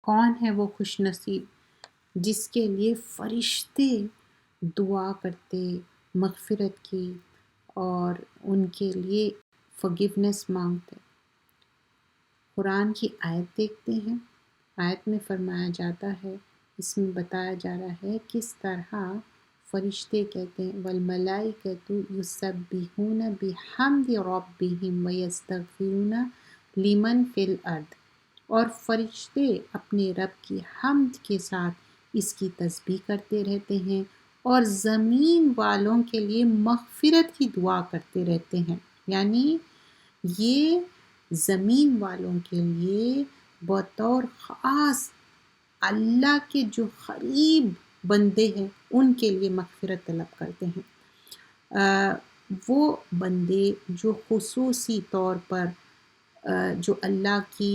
کون ہے وہ خوش نصیب جس کے لیے فرشتے دعا کرتے مغفرت کی اور ان کے لیے forgiveness مانگتے۔ قرآن کی آیت دیکھتے ہیں، آیت میں فرمایا جاتا ہے، اس میں بتایا جا رہا ہے کس طرح فرشتے کہتے ہیں والملائکۃ یسبحون بحمد ربہم ویستغفرون لمن فی الارض، اور فرشتے اپنے رب کی حمد کے ساتھ اس کی تسبیح کرتے رہتے ہیں اور زمین والوں کے لیے مغفرت کی دعا کرتے رہتے ہیں۔ یعنی یہ زمین والوں کے لیے بطور خاص اللہ کے جو قریب بندے ہیں ان کے لیے مغفرت طلب کرتے ہیں۔ وہ بندے جو خصوصی طور پر جو اللہ کی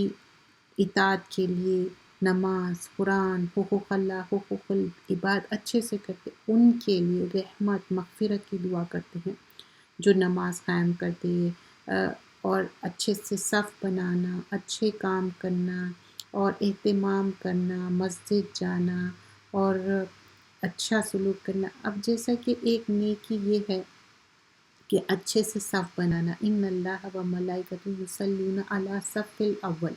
اطاعت کے لیے نماز، قرآن، حقوق اللہ، حقوق العباد اچھے سے کرتے، ان کے لیے رحمت مغفرت کی دعا کرتے ہیں۔ جو نماز قائم کرتے اور اچھے سے صف بنانا، اچھے کام کرنا اور اہتمام کرنا، مسجد جانا اور اچھا سلوک کرنا۔ اب جیسا کہ ایک نیکی یہ ہے کہ اچھے سے صف بنانا، ان اللہ و ملائکۃ یصلون علی الصف الاول،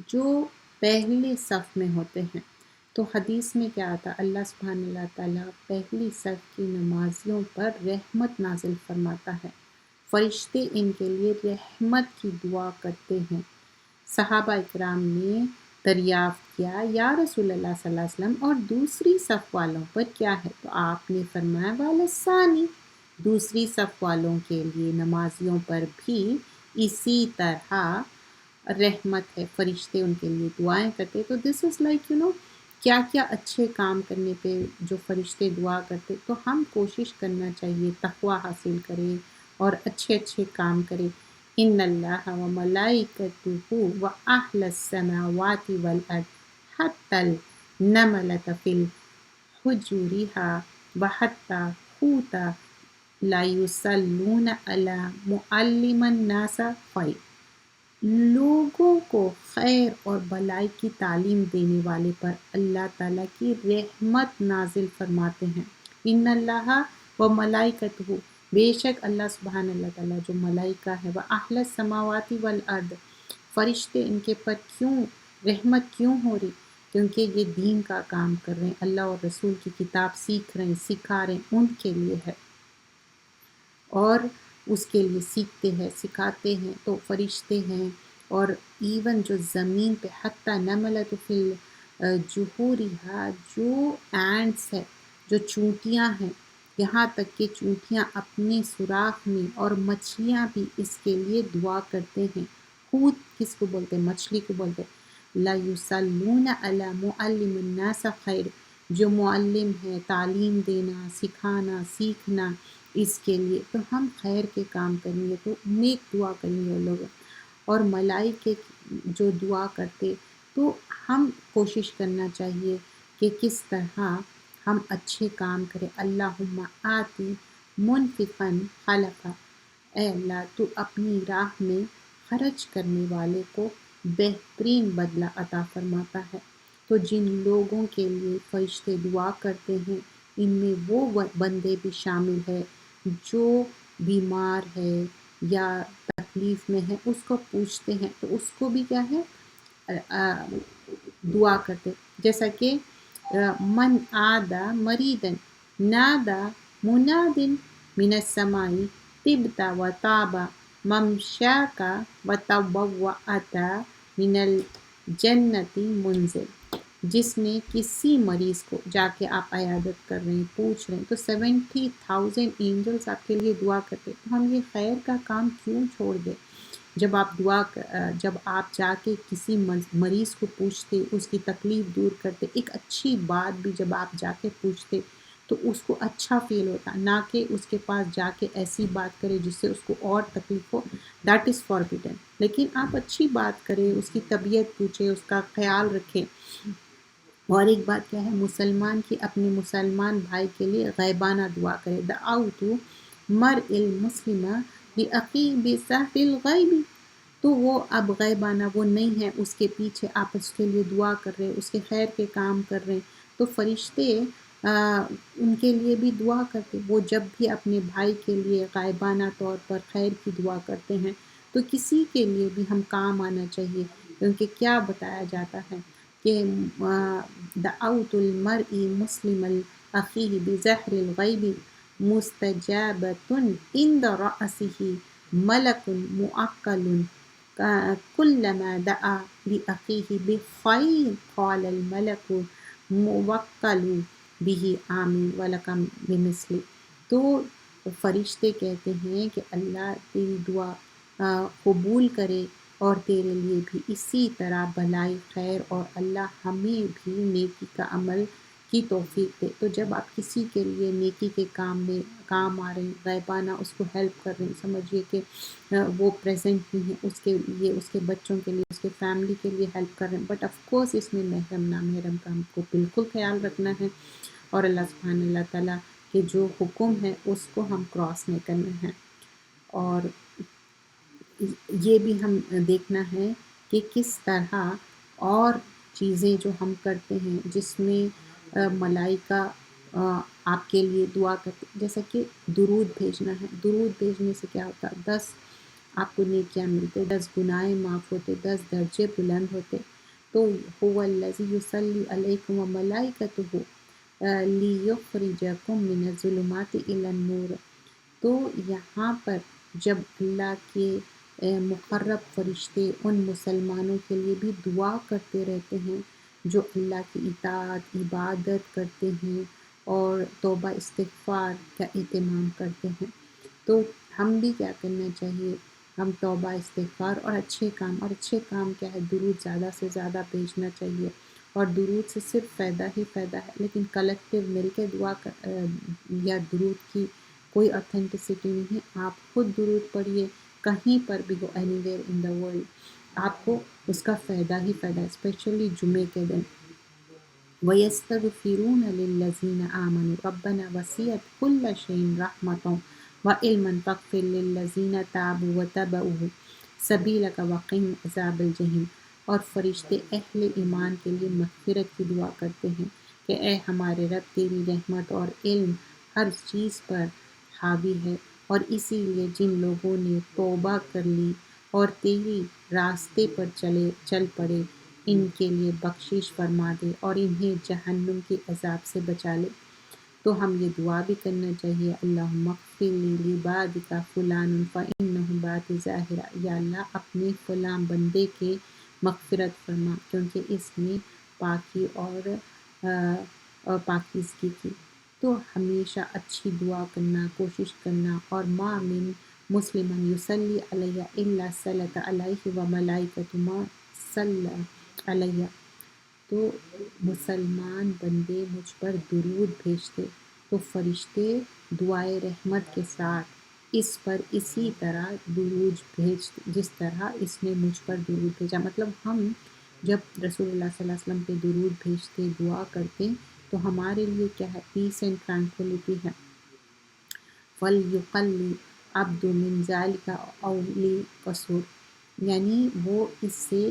جو پہلے صف میں ہوتے ہیں۔ تو حدیث میں کیا آتا، اللہ سبحانہ اللہ تعالیٰ پہلی صف کی نمازیوں پر رحمت نازل فرماتا ہے، فرشتے ان کے لیے رحمت کی دعا کرتے ہیں۔ صحابہ اکرام نے دریافت کیا یا رسول اللہ صلی اللہ علیہ وسلم اور دوسری صف والوں پر کیا ہے؟ تو آپ نے فرمایا والثانی، دوسری صف والوں کے لیے نمازیوں پر بھی اسی طرح رحمت ہے، فرشتے ان کے لیے دعائیں کرتے۔ تو دس از لائک کیا کیا اچھے کام کرنے پہ جو فرشتے دعا کرتے، تو ہم کوشش کرنا چاہیے تقوی حاصل کریں اور اچھے اچھے کام کریں۔ ان اللہ و ملائکتہ و اہل السماوات والارض حتی النملۃ فی الحجرها وحتی الحوت لا یصلون علی معلم الناس خیر، لوگوں کو خیر اور بھلائی کی تعلیم دینے والے پر اللہ تعالیٰ کی رحمت نازل فرماتے ہیں۔ ان اللہ و ملائکتہ، بے شک اللہ سبحانہ اللہ تعالیٰ جو ملائکہ ہے، وہ اہل السماوات والارض، فرشتے ان کے پر کیوں رحمت کیوں ہو رہی؟ کیونکہ یہ دین کا کام کر رہے ہیں، اللہ اور رسول کی کتاب سیکھ رہے ہیں، سکھا رہے ہیں، ان کے لیے ہے اور اس کے لیے سیکھتے ہیں، سکھاتے ہیں۔ تو فرشتے ہیں، اور ایون جو زمین پہ حتی نملۃ فی الجحورها، جو اینٹس ہے، جو چونٹیاں ہیں، یہاں تک کہ چونٹیاں اپنے سوراخ میں، اور مچھلیاں بھی اس کے لیے دعا کرتے ہیں۔ حوت کس کو بولتے ہیں؟ مچھلی کو بولتے ہیں۔ لا یصلون علی معلم الناس خیر، جو معلم ہے، تعلیم دینا، سکھانا، سیکھنا، اس کے لیے تو ہم خیر کے کام کریں گے، تو نیک دعا کریں گے وہ لوگ۔ اور ملائکے جو دعا کرتے، تو ہم کوشش کرنا چاہیے کہ کس طرح ہم اچھے کام کریں۔ اللہم آتی منفقا خلفا، اے اللہ تو اپنی راہ میں خرچ کرنے والے کو بہترین بدلہ عطا فرماتا ہے۔ تو جن لوگوں کے لیے فرشتے دعا کرتے ہیں، ان میں وہ بندے بھی شامل ہے جو بیمار ہے یا تکلیف میں ہے، اس کو پوچھتے ہیں تو اس کو بھی کیا ہے دعا کرتے، جیسا کہ من عادا مریدن نادا منادن من السماء طبت و تاب ممشاک و تبوأت من الجنت منزل، جس میں کسی مریض کو جا کے آپ عیادت کر رہے ہیں، پوچھ رہے ہیں، تو 70,000 اینجلس آپ کے لیے دعا کرتے، تو ہم یہ خیر کا کام کیوں چھوڑ دیں؟ جب آپ جا کے کسی مریض کو پوچھتے، اس کی تکلیف دور کرتے، ایک اچھی بات بھی جب آپ جا کے پوچھتے تو اس کو اچھا فیل ہوتا، نہ کہ اس کے پاس جا کے ایسی بات کرے جس سے اس کو اور تکلیف ہو، دیٹ از فاربیڈن۔ لیکن آپ اچھی بات کریں، اس کی طبیعت پوچھیں، اس کا خیال رکھیں۔ اور ایک بات کیا ہے، مسلمان کی اپنے مسلمان بھائی کے لیے غیبانہ دعا کرے، دعوت مرء المسلم لأخیہ بظہر الغیب، تو وہ اب غیبانہ وہ نہیں ہے، اس کے پیچھے آپ اس کے لیے دعا کر رہے، اس کے خیر کے کام کر رہے ہیں، تو فرشتے ان کے لیے بھی دعا کرتے. وہ جب بھی اپنے بھائی کے لیے غائبانہ طور پر خیر کی دعا کرتے ہیں تو کسی کے لیے بھی ہم کام آنا چاہیے، کیونکہ کیا بتایا جاتا ہے کہ دعوت المرء مسلم اخیہ بظہر الغیب مستجابۃ عند رأسہ ملک معقل کلما دعا لأخیہ بخیر قال الملک موکل بھی آمین ولک بمثلہ. تو فرشتے کہتے ہیں کہ اللہ تیری دعا قبول کرے اور تیرے لیے بھی اسی طرح بھلائی خیر، اور اللہ ہمیں بھی نیکی کا عمل کی توفیق دے. تو جب آپ کسی کے لیے نیکی کے کام آ رہے ہیں، غیبانہ اس کو ہیلپ کر رہے ہیں، سمجھیے کہ وہ پریزنٹ نہیں ہے، اس کے لیے، اس کے بچوں کے لیے، اس کے فیملی کے لیے ہیلپ کر رہے ہیں، بٹ آف کورس اس میں محرم نامحرم کا ہم کو بالکل خیال رکھنا ہے، اور اللہ سبحانہ اللہ تعالیٰ کے جو حکم ہے اس کو ہم کراس نہیں کرنا ہے. اور یہ بھی ہم دیکھنا ہے کہ کس طرح اور چیزیں جو ہم کرتے ہیں جس میں ملائکہ آپ کے لیے دعا کرتے، جیسا کہ درود بھیجنا ہے. درود بھیجنے سے کیا ہوتا ہے؟ 10 آپ کو نیکیاں ملتے، 10 گناہ معاف ہوتے، 10 درجے بلند ہوتے. تو هو الذی یصلی علیکم وملائکتہ لیخرجکم من الظلمات الی النور. تو یہاں پر جب اللہ کے مقرب فرشتے ان مسلمانوں کے لیے بھی دعا کرتے رہتے ہیں جو اللہ کی اطاعت عبادت کرتے ہیں اور توبہ استغفار کا اہتمام کرتے ہیں، تو ہم بھی کیا کرنا چاہیے؟ ہم توبہ استغفار اور اچھے کام کیا ہے؟ درود زیادہ سے زیادہ بھیجنا چاہیے. اور درود سے صرف فائدہ ہی فائدہ ہے، لیکن کلیکٹیو مل کے دعا یا درود کی کوئی اتھینٹسٹی نہیں ہے. آپ خود درود پڑھیے کہیں پر بھی ہو، anywhere in the world, آپ کو اس کا فائدہ ہی فائدہ ہے، اسپیشلی جمعے کے دن. وَيَسْتَغْفِرُونَ لِلَّذِينَ آمَنُوا رَبَّنَا وَسِعْتَ كُلَّ شَيْءٍ رَحْمَةً وَعِلْمًا فَاغْفِرْ لِلَّذِينَ تَابُوا وَاتَّبَعُوا سَبِيلَكَ وَقِهِمْ عَذَابَ الْجَحِيمِ. اور فرشتے اہل ایمان کے لیے مغفرت کی دعا کرتے ہیں کہ اے ہمارے رب، تیری رحمت اور علم ہر چیز پر حاوی ہے، اور اسی لیے جن لوگوں نے توبہ کر لی اور تیری راستے پر چل پڑے، ان کے لیے بخشش فرما دے اور انہیں جہنم کے عذاب سے بچا لے. تو ہم یہ دعا بھی کرنا چاہیے، اللہم اغفر لی لعبادک فلان فانہ بات ظاہرہ. یا اللہ اپنے فلاں بندے کے مغفرت فرما کیونکہ اس نے پاکی اور پاکیزگی کی. تو ہمیشہ اچھی دعا کرنا، کوشش کرنا. اور ما من مسلم یصلی علیہ الا صلت علیہ وملائکۃ ما صلی علیہ. تو مسلمان بندے مجھ پر درود بھیجتے تو فرشتے دعائے رحمت کے ساتھ اس پر اسی طرح درود بھیجتے جس طرح اس نے مجھ پر درود بھیجا. مطلب ہم جب رسول اللہ صلی اللہ علیہ وسلم پہ درود بھیجتے، دعا کرتے، تو ہمارے لیے کیا ہے؟ پیس اینڈ ٹرانکولیٹی ہے. فَلْيُقَلِّ عَبْدٌ مِّن ذَلِكَ أَوْ لِقَصُورٍ. یعنی وہ اس سے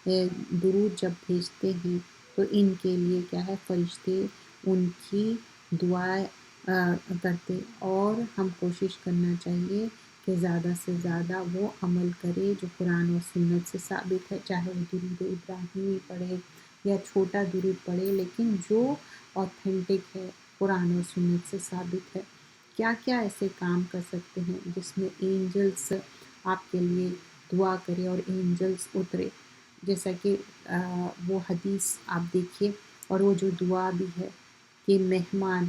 درود جب بھیجتے ہیں تو ان کے لیے کیا ہے؟ فرشتے ان کی دعائیں کرتے. اور ہم کوشش کرنا چاہیے کہ زیادہ سے زیادہ وہ عمل کرے جو قرآن و سنت سے ثابت ہے، چاہے وہ درود ابراہیمی پڑھے یا چھوٹا درود پڑھے، لیکن جو اوتھینٹک ہے، قرآن و سنت سے ثابت ہے. کیا کیا ایسے کام کر سکتے ہیں جس میں اینجلس آپ کے لیے دعا کرے اور اینجلس اترے؟ جیسا کہ وہ حدیث آپ دیکھیے، اور وہ جو دعا بھی ہے کہ مہمان،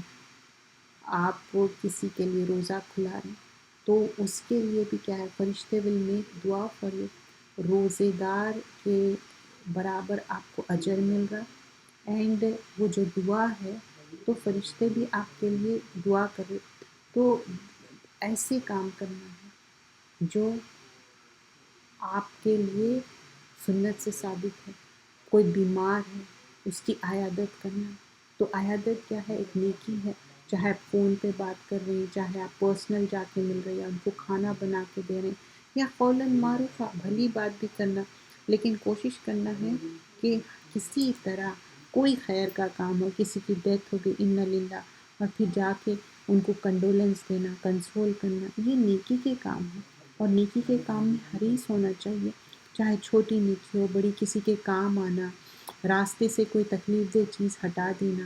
آپ کو کسی کے لیے روزہ کھلا رہے ہیں تو اس کے لیے بھی کیا ہے؟ فرشتے ول میک دعا فار یو. روزے دار کے برابر آپ کو اجر مل رہا، اینڈ وہ جو دعا ہے تو فرشتے بھی آپ کے لیے دعا کرے. تو ایسے کام کرنا ہے جو آپ کے لیے سنت سے ثابت ہے. کوئی بیمار ہے، اس کی عیادت کرنا، تو عیادت کیا ہے؟ ایک نیکی ہے. چاہے آپ فون پہ بات کر رہے ہیں، چاہے آپ پرسنل جا کے مل رہے ہیں یا ان کو کھانا بنا کے دے رہے ہیں، یا قولاً معروفہ بھلی بات بھی کرنا، لیکن کوشش کرنا ہے کہ کسی طرح کوئی خیر کا کام ہو، کسی کی ڈیتھ ہو گئی انا للہ، اور پھر جا کے ان کو کنڈولنس دینا، کنسول کرنا، یہ نیکی کے کام ہیں، اور نیکی کے کام میں حریص ہونا چاہیے، چاہے چھوٹی نیکی ہو، بڑی، کسی کے کام آنا، راستے سے کوئی تکلیف دہ چیز ہٹا دینا،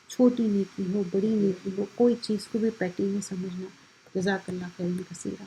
چھوٹی نیکی ہو بڑی نیکی ہو، کوئی چیز کو بھی پیٹی نہیں سمجھنا۔ جزاک اللہ خیر کثیرہ۔